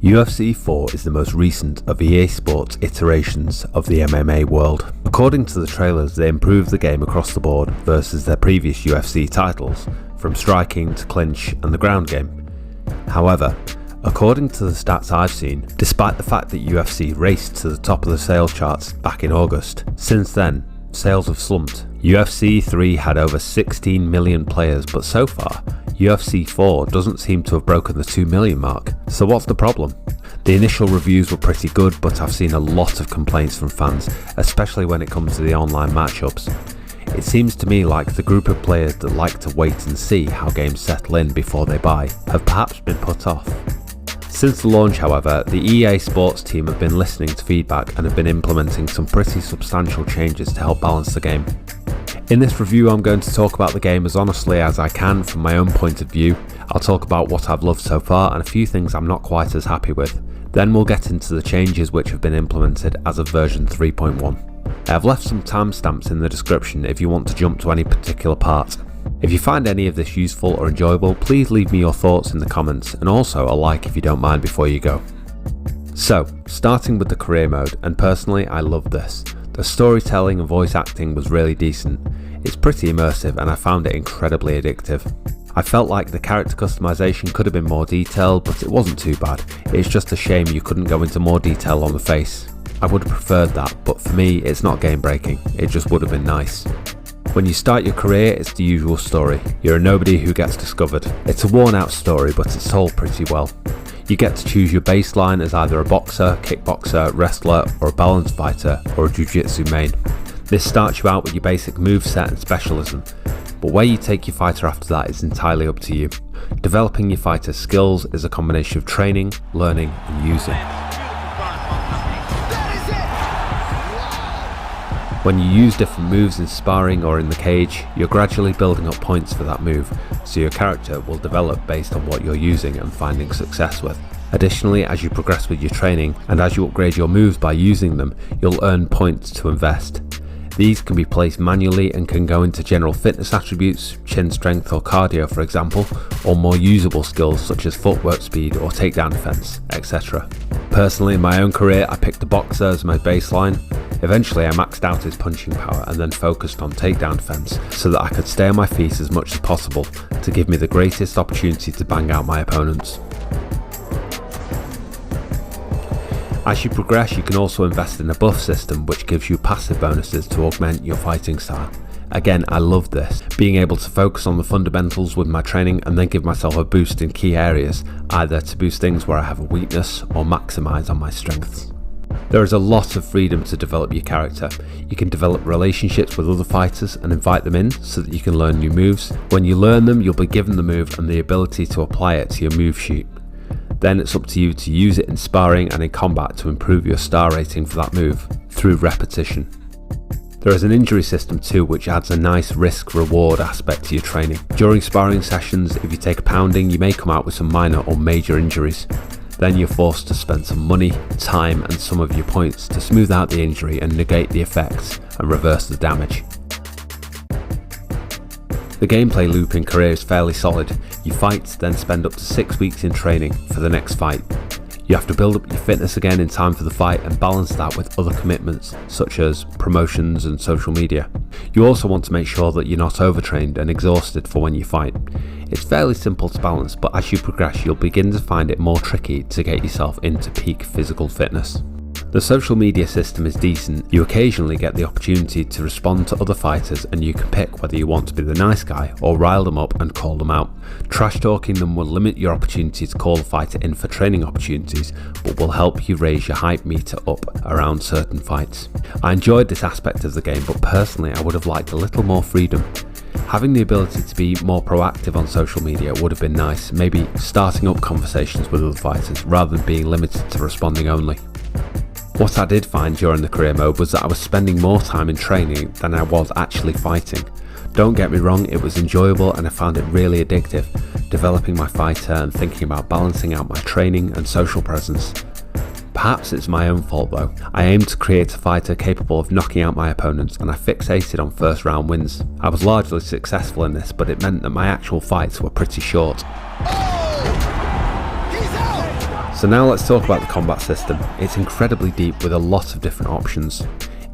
UFC 4 is the most recent of EA Sports' iterations of the MMA world. According to the trailers, they improved the game across the board versus their previous UFC titles, from striking to clinch and the ground game. However, according to the stats I've seen, despite the fact that UFC raced to the top of the sales charts back in August, since then, sales have slumped. UFC 3 had over 16 million players, but so far, UFC 4 doesn't seem to have broken the 2 million mark. So what's the problem? The initial reviews were pretty good, but I've seen a lot of complaints from fans, especially when it comes to the online matchups. It seems to me like the group of players that like to wait and see how games settle in before they buy have perhaps been put off. Since the launch, however, the EA Sports team have been listening to feedback and have been implementing some pretty substantial changes to help balance the game. In this review, I'm going to talk about the game as honestly as I can from my own point of view. I'll talk about what I've loved so far and a few things I'm not quite as happy with. Then we'll get into the changes which have been implemented as of version 3.1. I have left some timestamps in the description if you want to jump to any particular part. If you find any of this useful or enjoyable, please leave me your thoughts in the comments, and also a like if you don't mind before you go. So, starting with the career mode, and personally I love this. The storytelling and voice acting was really decent. It's pretty immersive and I found it incredibly addictive. I felt like the character customization could have been more detailed, but it wasn't too bad. It's just a shame you couldn't go into more detail on the face. I would have preferred that, but for me it's not game breaking, it just would have been nice. When you start your career, it's the usual story. You're a nobody who gets discovered. It's a worn out story, but it's told pretty well. You get to choose your baseline as either a boxer, kickboxer, wrestler, or a balance fighter, or a jiu-jitsu main. This starts you out with your basic moveset and specialism, but where you take your fighter after that is entirely up to you. Developing your fighter's skills is a combination of training, learning, and using. When you use different moves in sparring or in the cage, you're gradually building up points for that move, so your character will develop based on what you're using and finding success with. Additionally, as you progress with your training, and as you upgrade your moves by using them, you'll earn points to invest. These can be placed manually and can go into general fitness attributes, chin strength or cardio for example, or more usable skills such as footwork speed or takedown defense, etc. Personally, in my own career, I picked the boxer as my baseline. Eventually I maxed out his punching power and then focused on takedown defense so that I could stay on my feet as much as possible to give me the greatest opportunity to bang out my opponents. As you progress, you can also invest in a buff system which gives you passive bonuses to augment your fighting style. Again, I love this, being able to focus on the fundamentals with my training and then give myself a boost in key areas, either to boost things where I have a weakness or maximise on my strengths. There is a lot of freedom to develop your character. You can develop relationships with other fighters and invite them in so that you can learn new moves. When you learn them, you'll be given the move and the ability to apply it to your move sheet. Then it's up to you to use it in sparring and in combat to improve your star rating for that move through repetition. There is an injury system too, which adds a nice risk-reward aspect to your training. During sparring sessions, if you take a pounding, you may come out with some minor or major injuries. Then you're forced to spend some money, time and some of your points to smooth out the injury and negate the effects and reverse the damage. The gameplay loop in career is fairly solid. You fight, then spend up to 6 weeks in training for the next fight. You have to build up your fitness again in time for the fight and balance that with other commitments such as promotions and social media. You also want to make sure that you're not overtrained and exhausted for when you fight. It's fairly simple to balance, but as you progress you'll begin to find it more tricky to get yourself into peak physical fitness. The social media system is decent. You occasionally get the opportunity to respond to other fighters and you can pick whether you want to be the nice guy or rile them up and call them out. Trash talking them will limit your opportunity to call the fighter in for training opportunities, but will help you raise your hype meter up around certain fights. I enjoyed this aspect of the game, but personally I would have liked a little more freedom. Having the ability to be more proactive on social media would have been nice, maybe starting up conversations with other fighters rather than being limited to responding only. What I did find during the career mode was that I was spending more time in training than I was actually fighting. Don't get me wrong, it was enjoyable and I found it really addictive, developing my fighter and thinking about balancing out my training and social presence. Perhaps it's my own fault though. I aimed to create a fighter capable of knocking out my opponents and I fixated on first round wins. I was largely successful in this, but it meant that my actual fights were pretty short. So now let's talk about the combat system. It's incredibly deep with a lot of different options.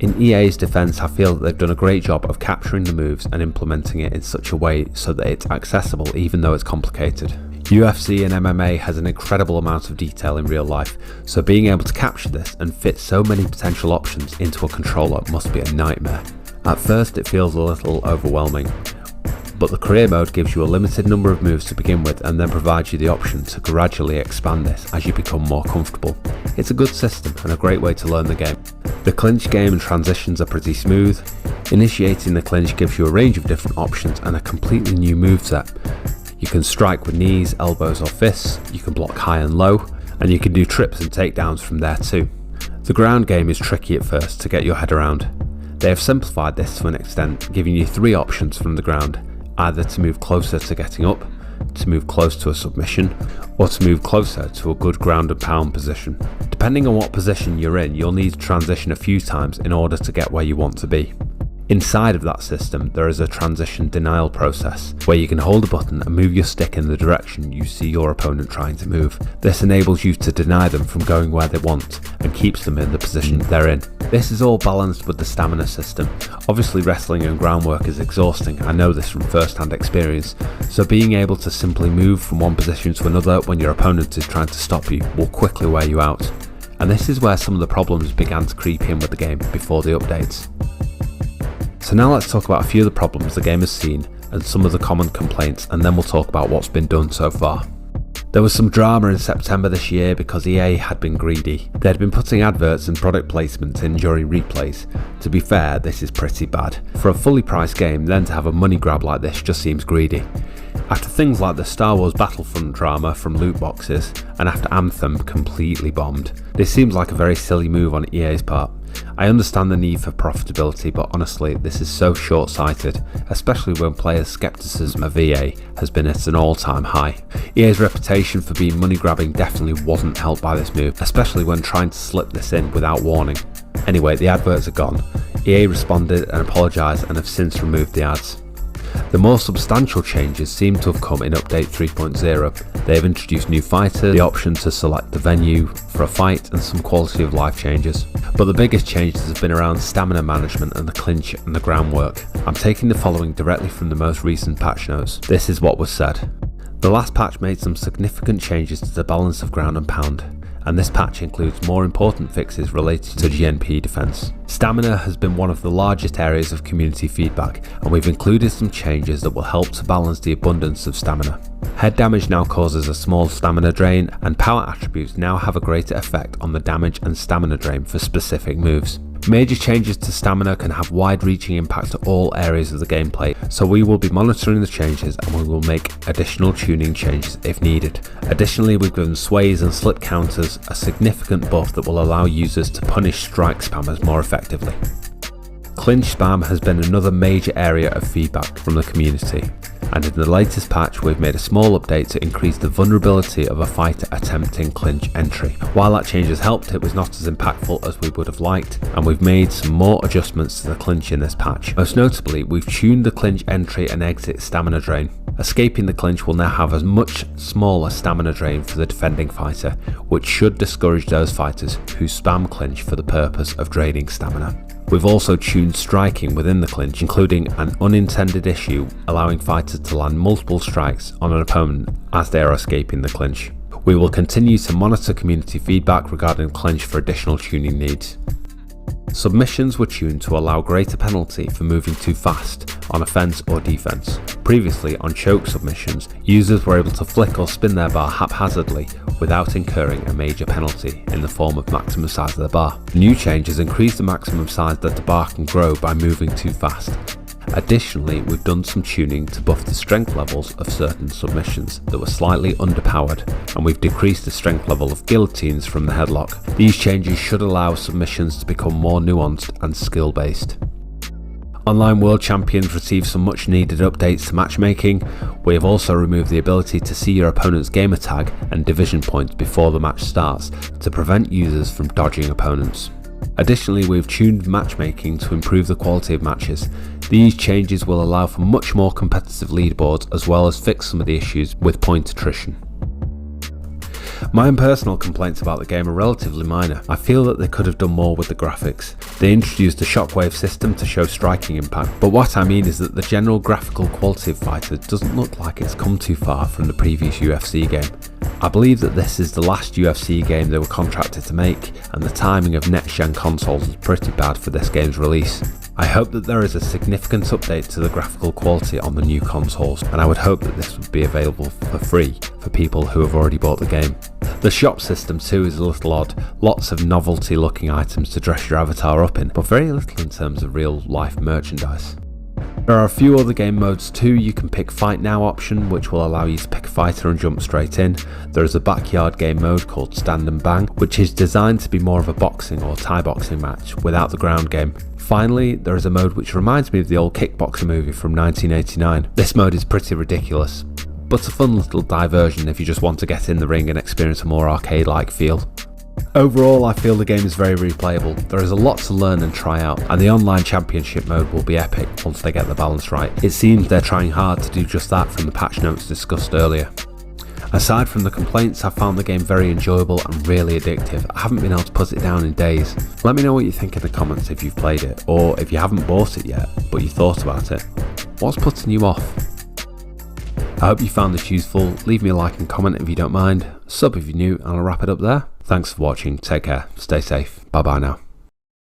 In EA's defense, I feel that they've done a great job of capturing the moves and implementing it in such a way so that it's accessible even though it's complicated. UFC and MMA has an incredible amount of detail in real life, so being able to capture this and fit so many potential options into a controller must be a nightmare. At first it feels a little overwhelming, but the career mode gives you a limited number of moves to begin with and then provides you the option to gradually expand this as you become more comfortable. It's a good system and a great way to learn the game. The clinch game and transitions are pretty smooth. Initiating the clinch gives you a range of different options and a completely new moveset. You can strike with knees, elbows or fists, you can block high and low, and you can do trips and takedowns from there too. The ground game is tricky at first to get your head around. They have simplified this to an extent, giving you 3 options from the ground, either to move closer to getting up, to move close to a submission, or to move closer to a good ground and pound position. Depending on what position you're in, you'll need to transition a few times in order to get where you want to be. Inside of that system, there is a transition denial process, where you can hold a button and move your stick in the direction you see your opponent trying to move. This enables you to deny them from going where they want, and keeps them in the position they're in. This is all balanced with the stamina system. Obviously wrestling and groundwork is exhausting, I know this from first-hand experience, so being able to simply move from one position to another when your opponent is trying to stop you will quickly wear you out. And this is where some of the problems began to creep in with the game before the updates. So now let's talk about a few of the problems the game has seen and some of the common complaints, and then we'll talk about what's been done so far. There was some drama in September this year because EA had been greedy. They had been putting adverts and product placements in during replays. To be fair, this is pretty bad. For a fully priced game, then to have a money grab like this just seems greedy. After things like the Star Wars Battlefront drama from loot boxes, and after Anthem completely bombed, this seems like a very silly move on EA's part. I understand the need for profitability, but honestly this is so short-sighted, especially when players' skepticism of EA has been at an all-time high. EA's reputation for being money-grabbing definitely wasn't helped by this move, especially when trying to slip this in without warning. Anyway, the adverts are gone. EA responded and apologised and have since removed the ads. The more substantial changes seem to have come in Update 3.0. They have introduced new fighters, the option to select the venue for a fight, and some quality of life changes. But the biggest changes have been around stamina management and the clinch and the groundwork. I'm taking the following directly from the most recent patch notes. This is what was said. The last patch made some significant changes to the balance of ground and pound, and this patch includes more important fixes related to GNP defense. Stamina has been one of the largest areas of community feedback, and we've included some changes that will help to balance the abundance of stamina. Head damage now causes a small stamina drain, and power attributes now have a greater effect on the damage and stamina drain for specific moves. Major changes to stamina can have wide-reaching impact to all areas of the gameplay, so we will be monitoring the changes and we will make additional tuning changes if needed. Additionally, we've given sways and slip counters a significant buff that will allow users to punish strike spammers more effectively. Clinch spam has been another major area of feedback from the community, and in the latest patch we've made a small update to increase the vulnerability of a fighter attempting clinch entry. While that change has helped, it was not as impactful as we would have liked, and we've made some more adjustments to the clinch in this patch. Most notably, we've tuned the clinch entry and exit stamina drain. Escaping the clinch will now have a much smaller stamina drain for the defending fighter, which should discourage those fighters who spam clinch for the purpose of draining stamina. We've also tuned striking within the clinch, including an unintended issue allowing fighters to land multiple strikes on an opponent as they are escaping the clinch. We will continue to monitor community feedback regarding clinch for additional tuning needs. Submissions were tuned to allow greater penalty for moving too fast on offense or defense. Previously, on choke submissions, users were able to flick or spin their bar haphazardly without incurring a major penalty in the form of maximum size of the bar. The new changes increase the maximum size that the bar can grow by moving too fast. Additionally, we've done some tuning to buff the strength levels of certain submissions that were slightly underpowered, and we've decreased the strength level of guillotines from the headlock. These changes should allow submissions to become more nuanced and skill based. Online World Champions received some much needed updates to matchmaking. We have also removed the ability to see your opponent's gamer tag and division points before the match starts to prevent users from dodging opponents. Additionally, we've tuned matchmaking to improve the quality of matches. These changes will allow for much more competitive leaderboards as well as fix some of the issues with point attrition. My own personal complaints about the game are relatively minor. I feel that they could have done more with the graphics. They introduced a shockwave system to show striking impact, but what I mean is that the general graphical quality of Fighter doesn't look like it's come too far from the previous UFC game. I believe that this is the last UFC game they were contracted to make, and the timing of next-gen consoles was pretty bad for this game's release. I hope that there is a significant update to the graphical quality on the new consoles, and I would hope that this would be available for free for people who have already bought the game. The shop system too is a little odd, lots of novelty looking items to dress your avatar up in, but very little in terms of real life merchandise. There are a few other game modes too. You can pick Fight Now option, which will allow you to pick a fighter and jump straight in. There is a backyard game mode called Stand and Bang, which is designed to be more of a boxing or Thai boxing match without the ground game. Finally, there is a mode which reminds me of the old kickboxer movie from 1989. This mode is pretty ridiculous, but a fun little diversion if you just want to get in the ring and experience a more arcade-like feel. Overall, I feel the game is very replayable. There is a lot to learn and try out, and the online championship mode will be epic once they get the balance right. It seems they're trying hard to do just that from the patch notes discussed earlier. Aside from the complaints, I found the game very enjoyable and really addictive. I haven't been able to put it down in days. Let me know what you think in the comments if you've played it, or if you haven't bought it yet, but you thought about it. What's putting you off? I hope you found this useful. Leave me a like and comment if you don't mind. Sub if you're new, and I'll wrap it up there. Thanks for watching, take care, stay safe, bye bye now.